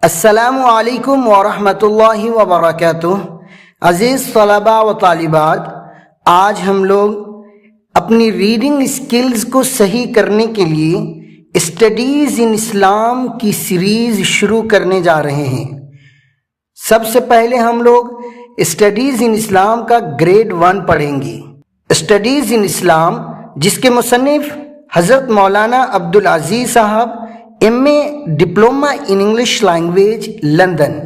السلام علیکم ورحمۃ اللہ وبرکاتہ۔ عزیز طلباء و طالبات، آج ہم لوگ اپنی ریڈنگ سکلز کو صحیح کرنے کے لیے اسٹڈیز ان اسلام کی سیریز شروع کرنے جا رہے ہیں۔ سب سے پہلے ہم لوگ اسٹڈیز ان اسلام کا گریڈ 1 پڑھیں گے۔ اسٹڈیز ان اسلام، جس کے مصنف حضرت مولانا عبدالعزیز صاحب، M A diploma in English language, London,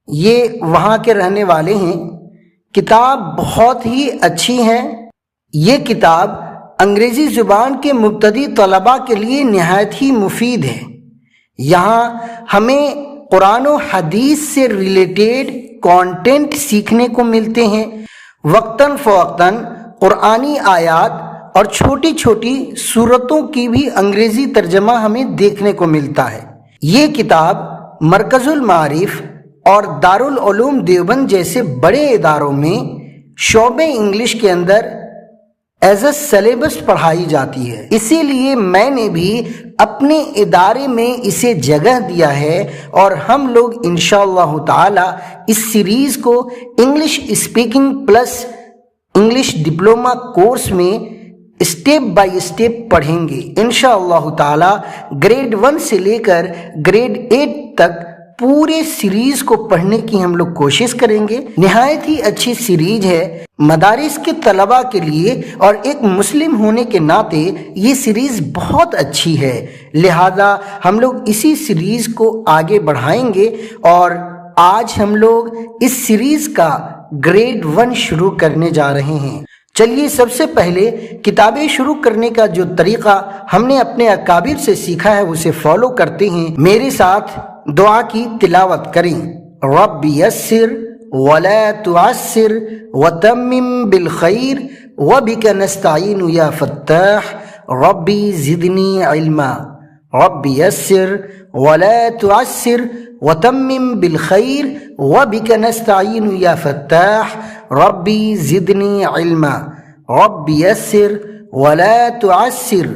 یہ وہاں کے رہنے والے ہیں۔ کتاب بہت ہی اچھی ہے۔ یہ کتاب انگریزی زبان کے مبتدی طلباء کے لیے نہایت ہی مفید ہے۔ یہاں ہمیں قرآن و حدیث سے ریلیٹڈ کانٹینٹ سیکھنے کو ملتے ہیں۔ وقتاً فوقتاً قرآنی آیات اور چھوٹی چھوٹی سورتوں کی بھی انگریزی ترجمہ ہمیں دیکھنے کو ملتا ہے۔ یہ کتاب مرکز المعارف اور دارالعلوم دیوبند جیسے بڑے اداروں میں شعبہ انگلش کے اندر ایز اے سلیبس پڑھائی جاتی ہے۔ اسی لیے میں نے بھی اپنے ادارے میں اسے جگہ دیا ہے، اور ہم لوگ انشاءاللہ تعالی اس سیریز کو English speaking plus English diploma course میں اسٹیپ بائی اسٹیپ پڑھیں گے۔ انشاءاللہ تعالی گریڈ 1 سے لے کر گریڈ 8 تک پورے سیریز کو پڑھنے کی ہم لوگ کوشش کریں گے۔ نہایت ہی اچھی سیریز ہے مدارس کے طلباء کے لیے، اور ایک مسلم ہونے کے ناطے یہ سیریز بہت اچھی ہے۔ لہذا ہم لوگ اسی سیریز کو آگے بڑھائیں گے، اور آج ہم لوگ اس سیریز کا گریڈ 1 شروع کرنے جا رہے ہیں۔ چلیے، سب سے پہلے کتابیں شروع کرنے کا جو طریقہ ہم نے اپنے اکابر سے سیکھا ہے اسے فالو کرتے ہیں۔ میرے ساتھ دعا کی تلاوت کریں۔ رب یسر ولا تعسر وتمم بالخیر وبک نستعین یا فتاح ربی زدنی علما۔ رب یسر ولا تعسر وتمم بالخیر وبک نستعین یا فتاح ربی زدنی علما۔ رب یسر ولا تعسر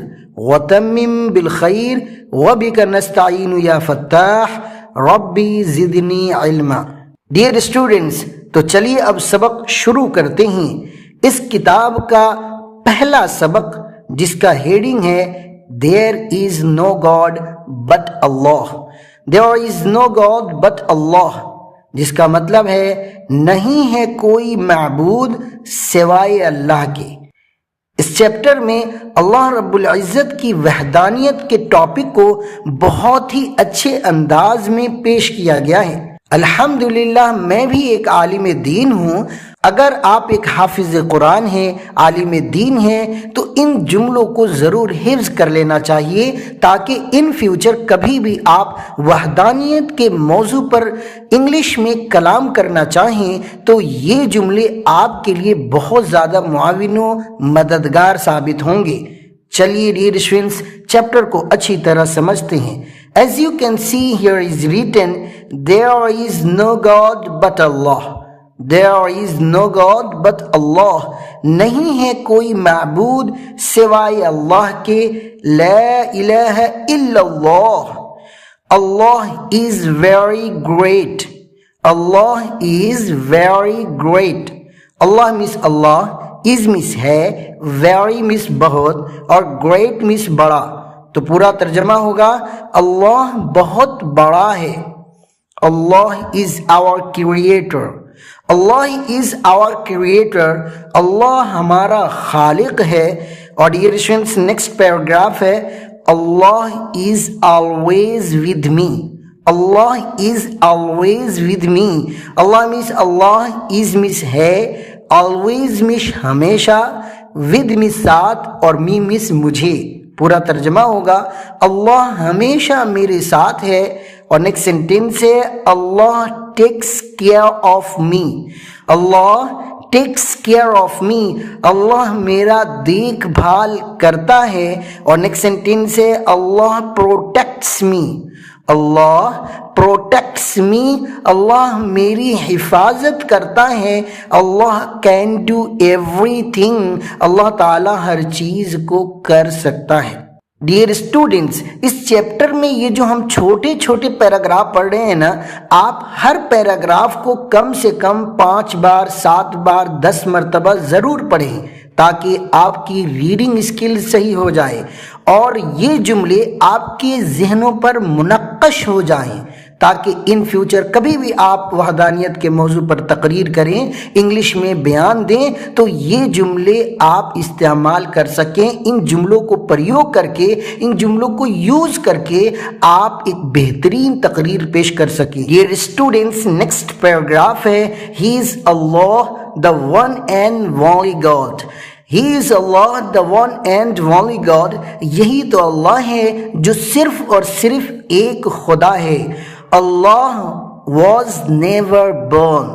وتمم بالخیر وبک نستعین یا فتاح ربی زدنی علما۔ ڈیئر اسٹوڈنٹس، تو چلیے اب سبق شروع کرتے ہیں۔ اس کتاب کا پہلا سبق، جس کا ہیڈنگ ہے There is no God but Allah۔ There is no God but Allah، جس کا مطلب ہے نہیں ہے کوئی معبود سوائے اللہ کے۔ اس چیپٹر میں اللہ رب العزت کی وحدانیت کے ٹاپک کو بہت ہی اچھے انداز میں پیش کیا گیا ہے۔ الحمدللہ میں بھی ایک عالم دین ہوں۔ اگر آپ ایک حافظ قرآن ہیں، عالم دین ہیں، تو ان جملوں کو ضرور حفظ کر لینا چاہیے، تاکہ ان فیوچر کبھی بھی آپ وحدانیت کے موضوع پر انگلش میں کلام کرنا چاہیں تو یہ جملے آپ کے لیے بہت زیادہ معاون و مددگار ثابت ہوں گے۔ چلیے ڈیئر اسٹوڈنٹس، چیپٹر کو اچھی طرح سمجھتے ہیں۔ As you can see, here is written, there is no God but Allah۔ There is no God but Allah، نہیں ہے کوئی معبود سوائے اللہ کے۔ لا الہ الا اللہ۔ Allah is very great۔ Allah is very great۔ Allah means Allah, is means ہے، very means بہت، اور great means بڑا۔ تو پورا ترجمہ ہوگا اللہ بہت بڑا ہے۔ اللہ is our creator۔ Allah is our creator۔ اللہ ہمارا خالق ہے۔ اور ڈیئر اسٹوڈنٹس، نیکسٹ پیراگراف ہے اللہ is always with me۔ Allah is always with me۔ Allah means Allah, is means ہے، always means ہمیشہ، with means ساتھ، اور me means مجھے۔ پورا ترجمہ ہوگا اللہ ہمیشہ میرے ساتھ ہے۔ اور نیکسٹ سینٹینس ہے Allah takes care of me. Allah takes care of me, Allah میرا دیکھ بھال کرتا ہے۔ اور نیکسٹ سینٹینس ہے اللہ پروٹیکٹس می۔ اللہ پروٹیکٹس می، اللہ میری حفاظت کرتا ہے۔ Allah can do every thing, اللہ تعالیٰ ہر چیز کو کر سکتا ہے۔ ڈیئر اسٹوڈنٹس، اس چیپٹر میں یہ جو ہم چھوٹے چھوٹے پیراگراف پڑھ رہے ہیں نا، آپ ہر پیراگراف کو کم سے کم 5 بار 7 بار 10 مرتبہ ضرور پڑھیں تاکہ آپ کی ریڈنگ اسکل صحیح ہو جائے اور یہ جملے آپ کے ذہنوں پر منقش ہو جائیں تاکہ ان فیوچر کبھی بھی آپ وحدانیت کے موضوع پر تقریر کریں، انگلش میں بیان دیں تو یہ جملے آپ استعمال کر سکیں، ان جملوں کو پریوگ کر کے، ان جملوں کو یوز کر کے آپ ایک بہترین تقریر پیش کر سکیں۔ ڈیئر اسٹوڈنٹس، نیکسٹ پیراگراف ہے he is Allah the one and only God. He is Allah, the one and only God. یہی تو اللہ ہے جو صرف اور صرف ایک خدا ہے۔ Allah was never born.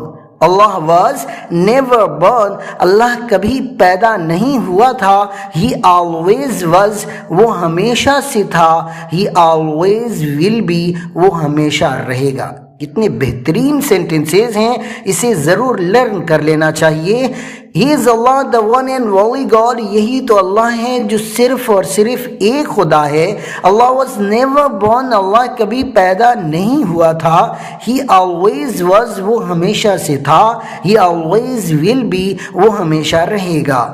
Allah was never born. اللہ کبھی پیدا نہیں ہوا تھا۔ He always was. وہ ہمیشہ سے تھا۔ He always will be. وہ ہمیشہ رہے گا۔ کتنے بہترین سینٹنسز ہیں، اسے ضرور لرن کر لینا چاہیے۔ He is Allah, the one and only God. یہی تو اللہ ہے جو صرف اور صرف ایک خدا ہے۔ Allah was never born. اللہ کبھی پیدا نہیں ہوا تھا۔ He always was. وہ ہمیشہ سے تھا۔ He always will be. وہ ہمیشہ رہے گا۔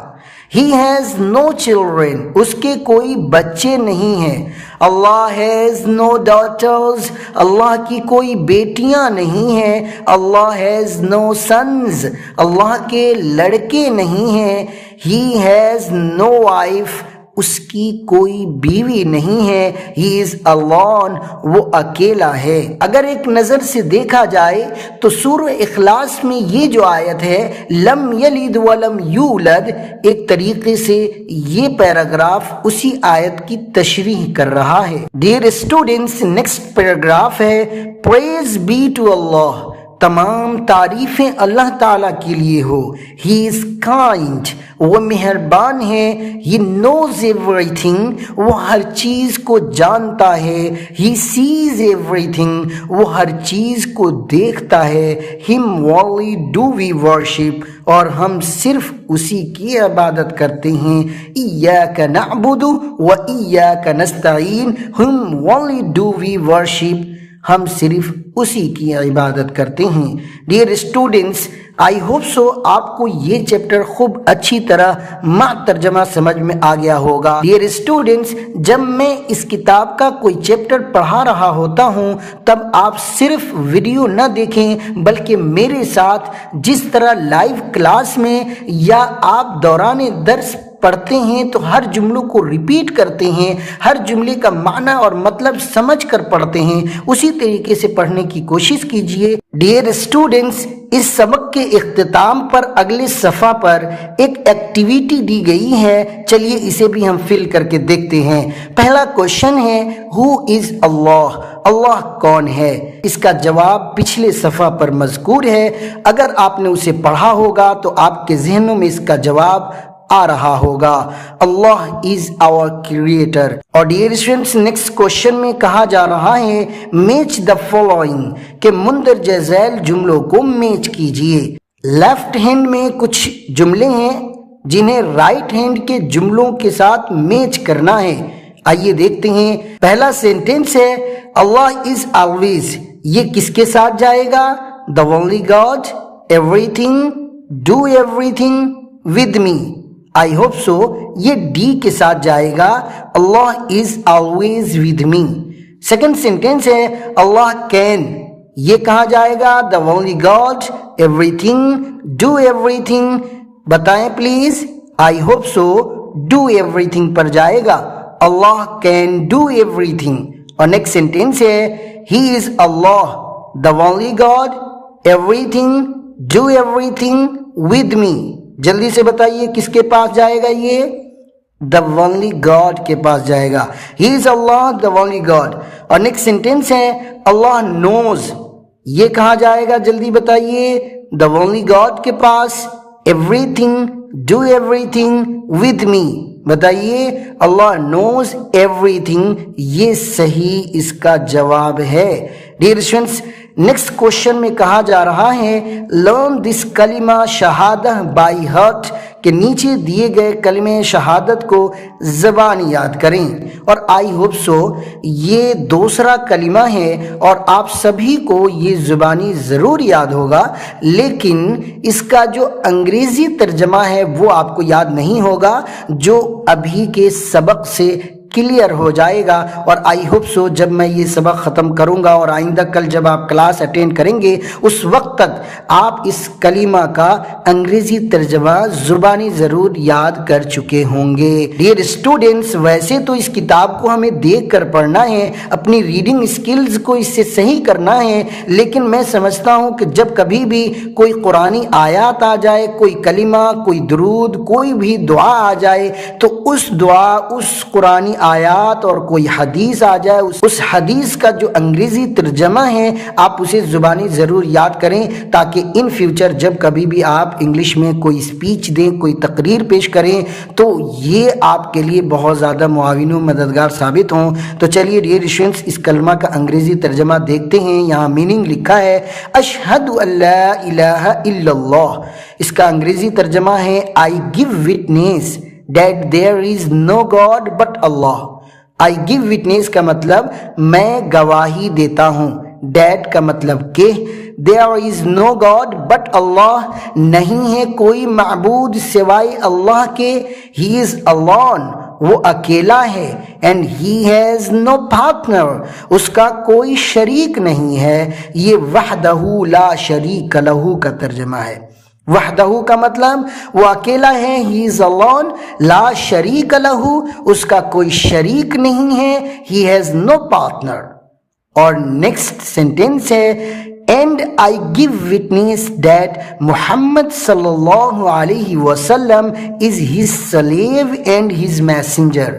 He has no children. اس کے کوئی بچے نہیں ہیں۔ اللہ has no daughters. اللہ کی کوئی بیٹیاں نہیں ہیں۔ اللہ has no sons. اللہ کے لڑکے نہیں ہیں۔ He has no wife. اس کی کوئی بیوی نہیں ہے۔ He is alone. وہ اکیلا ہے۔ اگر ایک نظر سے دیکھا جائے تو سورہ اخلاص میں یہ جو آیت ہے لم یلد ولم یولد، ایک طریقے سے یہ پیراگراف اسی آیت کی تشریح کر رہا ہے۔ ڈیئر اسٹوڈنٹس، نیکسٹ پیراگراف ہے پریز بی ٹو اللہ. تمام تعریفیں اللہ تعالیٰ کے لیے ہو۔ ہی از کائنڈ. وہ مہربان ہے۔ ہی نوز ایوری تھنگ. وہ ہر چیز کو جانتا ہے۔ ہی سیز ایوری تھنگ. وہ ہر چیز کو دیکھتا ہے۔ ہم اونلی ڈو وی ورشپ. اور ہم صرف اسی کی عبادت کرتے ہیں۔ ایاک نعبد و ایاک نستعین. ہم اونلی ڈو وی ورشپ. ہم صرف اسی کی عبادت کرتے ہیں۔ ڈیئر اسٹوڈنٹس، آئی ہوپ سو آپ کو یہ چیپٹر خوب اچھی طرح مع ترجمہ سمجھ میں آ گیا ہوگا۔ ڈیئر اسٹوڈنٹس، جب میں اس کتاب کا کوئی چیپٹر پڑھا رہا ہوتا ہوں تب آپ صرف ویڈیو نہ دیکھیں بلکہ میرے ساتھ جس طرح لائیو کلاس میں یا آپ دوران درس پڑھتے ہیں تو ہر جملوں کو ریپیٹ کرتے ہیں، ہر جملے کا معنی اور مطلب سمجھ کر پڑھتے ہیں، اسی طریقے سے پڑھنے کی کوشش کیجیے۔ ڈیئر اسٹوڈنٹس، اس سبق کے اختتام پر اگلے صفحہ پر ایک ایکٹیویٹی دی گئی ہے، چلیے اسے بھی ہم فل کر کے دیکھتے ہیں۔ پہلا کوشچن ہے ہو از اللہ؟ اللہ کون ہے؟ اس کا جواب پچھلے صفحہ پر مذکور ہے۔ اگر آپ نے اسے پڑھا ہوگا تو آپ کے ذہنوں میں اس کا جواب آ رہا ہوگا۔ اللہ از آور کریٹر۔ اور ڈیئر اسٹوڈنٹس، نیکسٹ کوشچن میں کہا جا رہا ہے میچ دا فالوئنگ، کہ مندرجہ ذیل جملوں کو میچ کیجئے۔ لیفٹ ہینڈ میں کچھ جملے ہیں جنہیں رائٹ ہینڈ کے جملوں کے ساتھ میچ کرنا ہے۔ آئیے دیکھتے ہیں۔ پہلا سینٹینس ہے اللہ از آلویز. یہ کس کے ساتھ جائے گا؟ The only God. Everything, do everything with me. I hope so یہ ڈی کے ساتھ جائے گا، Allah is always with me. Second sentence ہے اللہ کین. یہ کہاں جائے گا؟ The only God, everything, do everything. بتائیں please. I hope so do everything پر جائے گا، Allah can do everything. اور نیکسٹ سینٹینس ہے he is Allah, the only God, everything, do everything with می. جلدی سے بتائیے کس کے پاس جائے گا؟ یہ دا اونلی گاڈ کے پاس جائے گا. ہی is Allah, the only God. اور نیکسٹ سینٹینس ہے اللہ نوز. یہ کہاں جائے گا؟ جلدی بتائیے. دا اونلی گاڈ کے پاس. Everything, do everything with me. بتائیے اللہ نوز ایوری تھنگ. یہ صحیح اس کا جواب ہے. ڈیئر اسٹوڈنٹس، نیکسٹ کوشچن میں کہا جا رہا ہے لرن دس کلمہ شہادہ بائی ہارٹ، کہ نیچے دیے گئے کلمہ شہادت کو زبانی یاد کریں، اور آئی ہوپ سو یہ دوسرا کلمہ ہے اور آپ سبھی کو یہ زبانی ضرور یاد ہوگا، لیکن اس کا جو انگریزی ترجمہ ہے وہ آپ کو یاد نہیں ہوگا، جو ابھی کے سبق سے کلیئر ہو جائے گا۔ اور آئی ہوپ سو جب میں یہ سبق ختم کروں گا اور آئندہ کل جب آپ کلاس اٹینڈ کریں گے اس وقت تک آپ اس کلمہ کا انگریزی ترجمہ زبانی ضرور یاد کر چکے ہوں گے۔ ڈیئر اسٹوڈنٹس، ویسے تو اس کتاب کو ہمیں دیکھ کر پڑھنا ہے، اپنی ریڈنگ اسکلز کو اس سے صحیح کرنا ہے، لیکن میں سمجھتا ہوں کہ جب کبھی بھی کوئی قرآنی آیات آ جائے، کوئی کلمہ، کوئی درود، کوئی بھی دعا آ جائے تو اس دعا، اس قرآنی آیات اور کوئی حدیث آ جائے، اس حدیث کا جو انگریزی ترجمہ ہے آپ اسے زبانی ضرور یاد کریں، تاکہ ان فیوچر جب کبھی بھی آپ انگلش میں کوئی اسپیچ دیں، کوئی تقریر پیش کریں تو یہ آپ کے لیے بہت زیادہ معاون و مددگار ثابت ہوں۔ تو چلیے ڈیئر اسٹوڈنٹس، اس کلمہ کا انگریزی ترجمہ دیکھتے ہیں۔ یہاں میننگ لکھا ہے اشہد ان لا الہ الا اللہ۔ اس کا انگریزی ترجمہ ہے I give witness that there is no God but Allah۔ I give witness کا مطلب میں گواہی دیتا ہوں، that کا مطلب کہ there is no God but Allah، نہیں ہے کوئی معبود سوائے اللہ کے، he is alone، وہ اکیلا ہے، and he has no partner، اس کا کوئی شریک نہیں ہے۔ یہ وحدہ لا شریک لہ کا ترجمہ ہے۔ وحدہ کا مطلب وہ اکیلا ہے، he is alone، لا شریک لہ، اس کا کوئی شریک نہیں ہے، he has no partner۔ اور نیکسٹ سینٹینس ہے and I give witness that Muhammad صلی اللہ علیہ وسلم is his slave and his messenger۔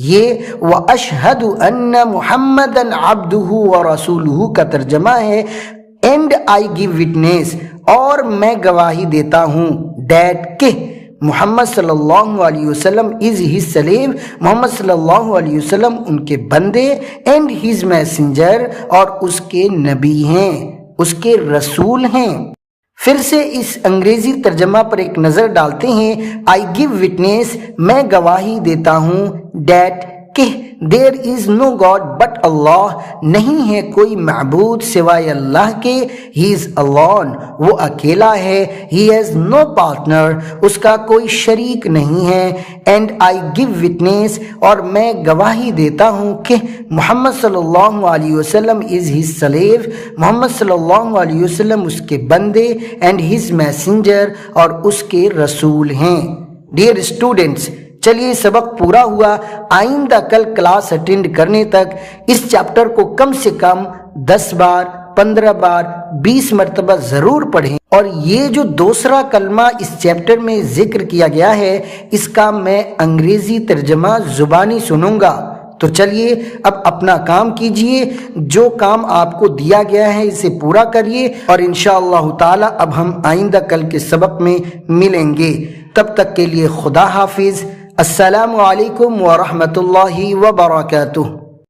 یہ وَأَشْهَدُ أَنَّ مُحَمَّدًا عَبْدُهُ وَرَسُولُهُ کا ترجمہ ہے and I give witness، اور میں گواہی دیتا ہوں that کہ محمد صلی اللہ علیہ وسلم is his slave، محمد صلی اللہ علیہ وسلم ان کے بندے، and his messenger، اور اس کے نبی ہیں، اس کے رسول ہیں۔ پھر سے اس انگریزی ترجمہ پر ایک نظر ڈالتے ہیں۔ I give witness، میں گواہی دیتا ہوں that کہ there is no God but Allah، نہیں ہے کوئی معبود سوائے اللہ کے، he is alone، وہ اکیلا ہے، he has no partner، اس کا کوئی شریک نہیں ہے، and I give witness، اور میں گواہی دیتا ہوں کہ محمد صلی اللہ علیہ وسلم is his slave، محمد صلی اللہ علیہ وسلم اس کے بندے، and his messenger، اور اس کے رسول ہیں۔ ڈیئر اسٹوڈنٹس، چلیے سبق پورا ہوا، آئندہ کل کلاس اٹینڈ کرنے تک اس چیپٹر کو کم سے کم 10 بار، 15 بار، 20 مرتبہ ضرور پڑھیں۔ اور یہ جو دوسرا کلمہ اس چیپٹر میں ذکر کیا گیا ہے اس کا میں انگریزی ترجمہ زبانی سنوں گا۔ تو چلیے اب اپنا کام کیجئے، جو کام آپ کو دیا گیا ہے اسے پورا کریے، اور انشاءاللہ تعالی اب ہم آئندہ کل کے سبق میں ملیں گے۔ تب تک کے لیے خدا حافظ، السلام علیکم ورحمۃ اللہ وبرکاتہ۔